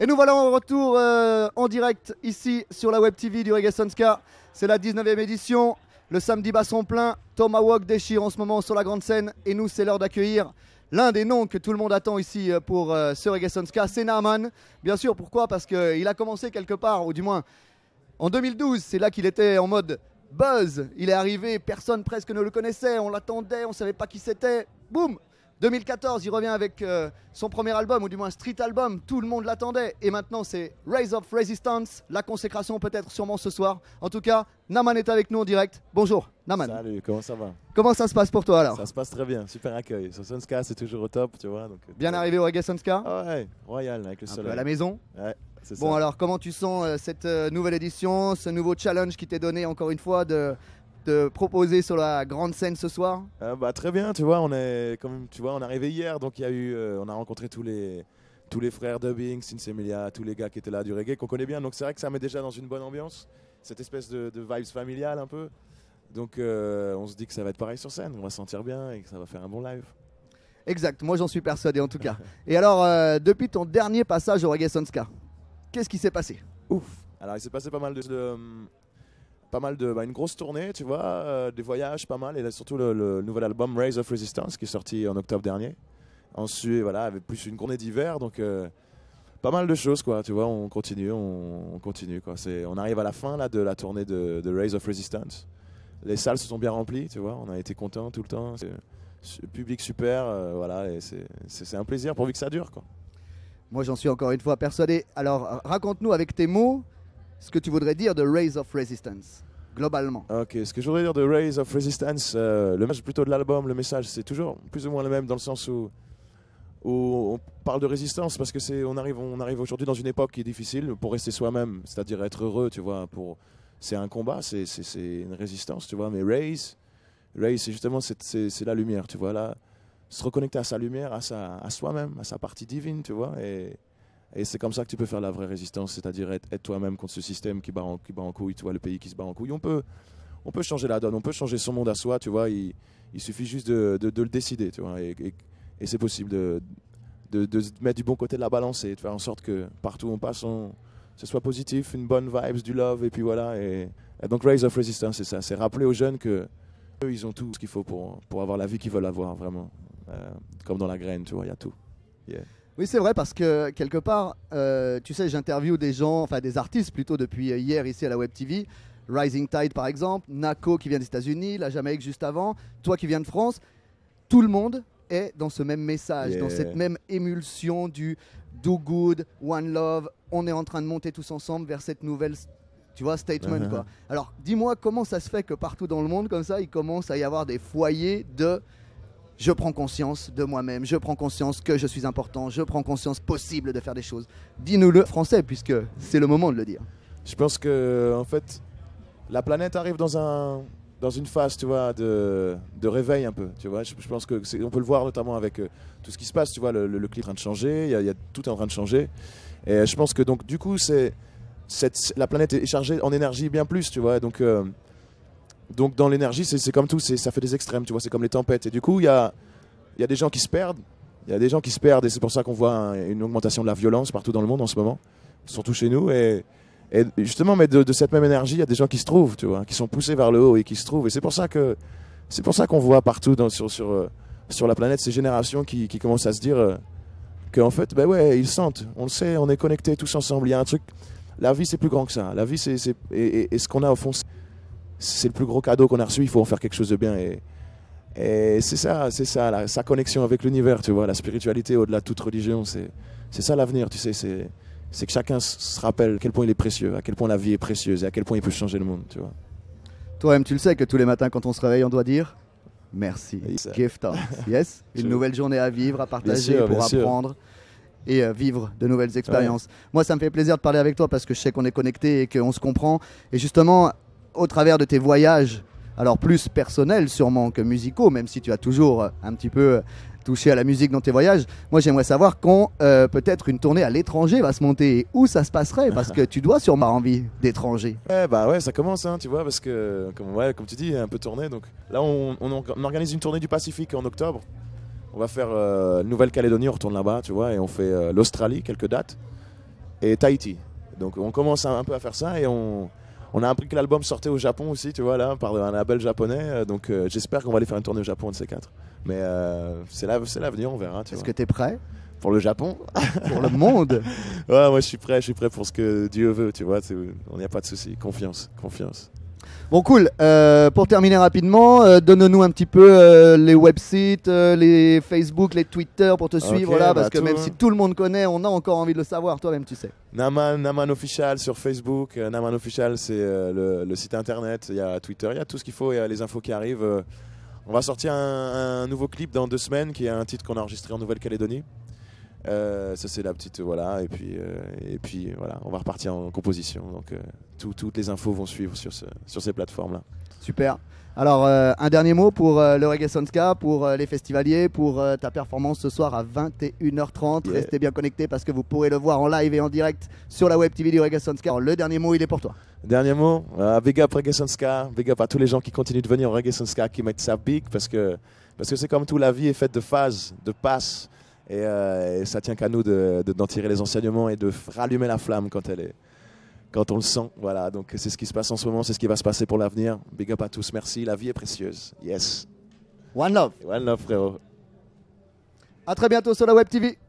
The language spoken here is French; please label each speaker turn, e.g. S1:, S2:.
S1: Et nous voilà en retour en direct ici sur la Web TV du Reggae Sunska. C'est la 19e édition. Le samedi basson plein. Tomahawk déchire en ce moment sur la grande scène. Et nous, c'est l'heure d'accueillir l'un des noms que tout le monde attend ici pour ce Reggae Sunska. C'est Naaman. Bien sûr, pourquoi? Parce qu'il a commencé quelque part, ou du moins en 2012. C'est là qu'il était en mode buzz. Il est arrivé, personne presque ne le connaissait. On l'attendait, on ne savait pas qui c'était. Boum! 2014, il revient avec son premier album, ou du moins street album, tout le monde l'attendait. Et maintenant, c'est Rise of Resistance, la consécration peut-être sûrement ce soir. En tout cas, Naaman est avec nous en direct. Bonjour, Naaman.
S2: Salut, comment ça va?
S1: Comment ça se passe pour toi alors?
S2: Ça se passe très bien, super accueil. Sur Sunska, c'est toujours au top, tu vois. Donc,
S1: bien arrivé au Reggae Sunska?
S2: Ouais, royal avec le soleil.
S1: Un peu à la maison?
S2: Ouais, c'est ça.
S1: Bon alors, comment tu sens cette nouvelle édition, ce nouveau challenge qui t'est donné encore une fois de proposer sur la grande scène ce soir?
S2: Très bien, tu vois, on est arrivé hier, donc il y a eu, on a rencontré tous les frères Dubbing, Sinsemilia, tous les gars qui étaient là du reggae qu'on connaît bien, donc c'est vrai que ça met déjà dans une bonne ambiance, cette espèce de vibes familiales un peu. Donc on se dit que ça va être pareil sur scène, on va se sentir bien et que ça va faire un bon live.
S1: Exact, moi j'en suis persuadé en tout cas. Et alors, depuis ton dernier passage au Reggae Sunska, qu'est-ce qui s'est passé?
S2: Ouf. Alors il s'est passé pas mal une grosse tournée, tu vois, des voyages pas mal, et là, surtout le nouvel album Rise of Resistance qui est sorti en octobre dernier. Ensuite, voilà, avec plus une tournée d'hiver, donc pas mal de choses, quoi, tu vois, on continue quoi. On arrive à la fin là, de la tournée de Rise of Resistance. Les salles se sont bien remplies, tu vois, on a été contents tout le temps, public super, voilà, et c'est un plaisir pourvu que ça dure, quoi.
S1: Moi j'en suis encore une fois persuadé. Alors raconte-nous avec tes mots ce que tu voudrais dire de Rise of Resistance, globalement.
S2: Ok, ce que je voudrais dire de Rise of Resistance, le message plutôt de l'album, le message c'est toujours plus ou moins le même dans le sens où on parle de résistance parce que on arrive aujourd'hui dans une époque qui est difficile pour rester soi-même, c'est-à-dire être heureux, tu vois. C'est un combat, c'est une résistance, tu vois. Mais Rise c'est justement c'est la lumière, tu vois, là, se reconnecter à sa lumière, à soi-même, à sa partie divine, tu vois. Et c'est comme ça que tu peux faire la vraie résistance, c'est-à-dire être toi-même contre ce système qui bat en couille, tu vois, le pays qui se bat en couille. On peut changer la donne, on peut changer son monde à soi, tu vois. Il suffit juste de le décider, tu vois. Et c'est possible de se mettre du bon côté de la balance et de faire en sorte que partout où on passe, ce soit positif, une bonne vibes, du love, et puis voilà. Et donc Rise of Resistance, c'est ça. C'est rappeler aux jeunes que eux, ils ont tout ce qu'il faut pour avoir la vie qu'ils veulent avoir, vraiment. Comme dans la graine, tu vois, il y a tout. Yeah.
S1: Oui, c'est vrai, parce que quelque part, tu sais, j'interviewe des gens, enfin des artistes plutôt depuis hier ici à la Web TV. Rising Tide par exemple, Nako qui vient des États-Unis, la Jamaïque juste avant, toi qui viens de France. Tout le monde est dans ce même message, dans cette même émulsion du do good, one love. On est en train de monter tous ensemble vers cette nouvelle, tu vois, statement, quoi. Alors, dis-moi comment ça se fait que partout dans le monde, comme ça, il commence à y avoir des foyers de je prends conscience de moi-même, je prends conscience que je suis important, je prends conscience possible de faire des choses. Dis-nous-le français, puisque c'est le moment de le dire.
S2: Je pense que, en fait, la planète arrive dans une phase, tu vois, de réveil un peu, tu vois. Je pense que on peut le voir notamment avec tout ce qui se passe, tu vois, le clip est en train de changer, il y a tout est en train de changer. Et je pense que donc du coup, la planète est chargée en énergie bien plus, tu vois. Donc dans l'énergie, c'est comme tout, ça fait des extrêmes, tu vois, c'est comme les tempêtes. Et du coup, il y a des gens qui se perdent, et c'est pour ça qu'on voit une augmentation de la violence partout dans le monde en ce moment, surtout chez nous. Et justement, mais de cette même énergie, il y a des gens qui se trouvent, tu vois, qui sont poussés vers le haut et qui se trouvent. Et c'est pour ça qu'on voit partout sur la planète ces générations qui commencent à se dire qu'en fait, ben ouais, ils sentent, on le sait, on est connectés tous ensemble. Il y a un truc, la vie c'est plus grand que ça. La vie et ce qu'on a au fond, c'est le plus gros cadeau qu'on a reçu. Il faut en faire quelque chose de bien. Et c'est ça, sa connexion avec l'univers, tu vois, la spiritualité au-delà de toute religion, c'est ça l'avenir, tu sais, c'est que chacun se rappelle à quel point il est précieux, à quel point la vie est précieuse et à quel point il peut changer le monde, tu vois.
S1: Toi-même, tu le sais que tous les matins, quand on se réveille, on doit dire merci. Give thanks. Yes. Une nouvelle journée à vivre, à partager, pour apprendre et vivre de nouvelles expériences. Ouais. Moi, ça me fait plaisir de parler avec toi parce que je sais qu'on est connectés et qu'on se comprend. Et justement, au travers de tes voyages, alors plus personnels sûrement que musicaux, même si tu as toujours un petit peu touché à la musique dans tes voyages. Moi, j'aimerais savoir quand peut-être une tournée à l'étranger va se monter et où ça se passerait, parce que tu dois sûrement avoir envie d'étranger.
S2: Ouais, ça commence, hein, tu vois, parce que, comme tu dis, un peu tournée. Donc là, on organise une tournée du Pacifique en octobre. On va faire Nouvelle-Calédonie, on retourne là-bas, tu vois, et on fait l'Australie, quelques dates. et Tahiti. Donc on commence un peu à faire ça et on a appris que l'album sortait au Japon aussi, tu vois, là, par un label japonais. Donc j'espère qu'on va aller faire une tournée au Japon, un de ces quatre. Mais c'est l'avenir, on verra.
S1: Est-ce que tu es prêt
S2: pour le Japon?
S1: Pour le monde?
S2: Ouais, moi je suis prêt pour ce que Dieu veut, tu vois. On n'y a pas de souci, confiance.
S1: Bon, cool. Pour terminer rapidement, donne-nous un petit peu les websites, les Facebook, les Twitter pour te suivre là, parce que même si tout le monde connaît, on a encore envie de le savoir, toi-même tu sais.
S2: Naman Official sur Facebook. Naman Official, c'est le site internet. Il y a Twitter, il y a tout ce qu'il faut, il y a les infos qui arrivent. On va sortir un nouveau clip dans 2 semaines, qui est un titre qu'on a enregistré en Nouvelle-Calédonie. Ça c'est la petite voilà, et puis voilà, on va repartir en composition, donc toutes les infos vont suivre sur ces plateformes là.
S1: Super. Alors un dernier mot pour le Reggae Ska, pour les festivaliers, pour ta performance ce soir à 21h30.
S2: Yeah.
S1: Restez bien connectés parce que vous pourrez le voir en live et en direct sur la web TV du Reggae Ska. Alors, le dernier mot, il est pour toi.
S2: Dernier mot, big up Reggae Ska, big up à tous les gens qui continuent de venir au Reggae Ska, qui mettent ça big, parce que c'est comme tout, la vie est faite de phases, de passes. Et ça tient qu'à nous d'en tirer les enseignements et de rallumer la flamme quand on le sent. Voilà, donc c'est ce qui se passe en ce moment, c'est ce qui va se passer pour l'avenir. Big up à tous, merci, la vie est précieuse. Yes.
S1: One love.
S2: One love, frérot.
S1: À très bientôt sur la web TV.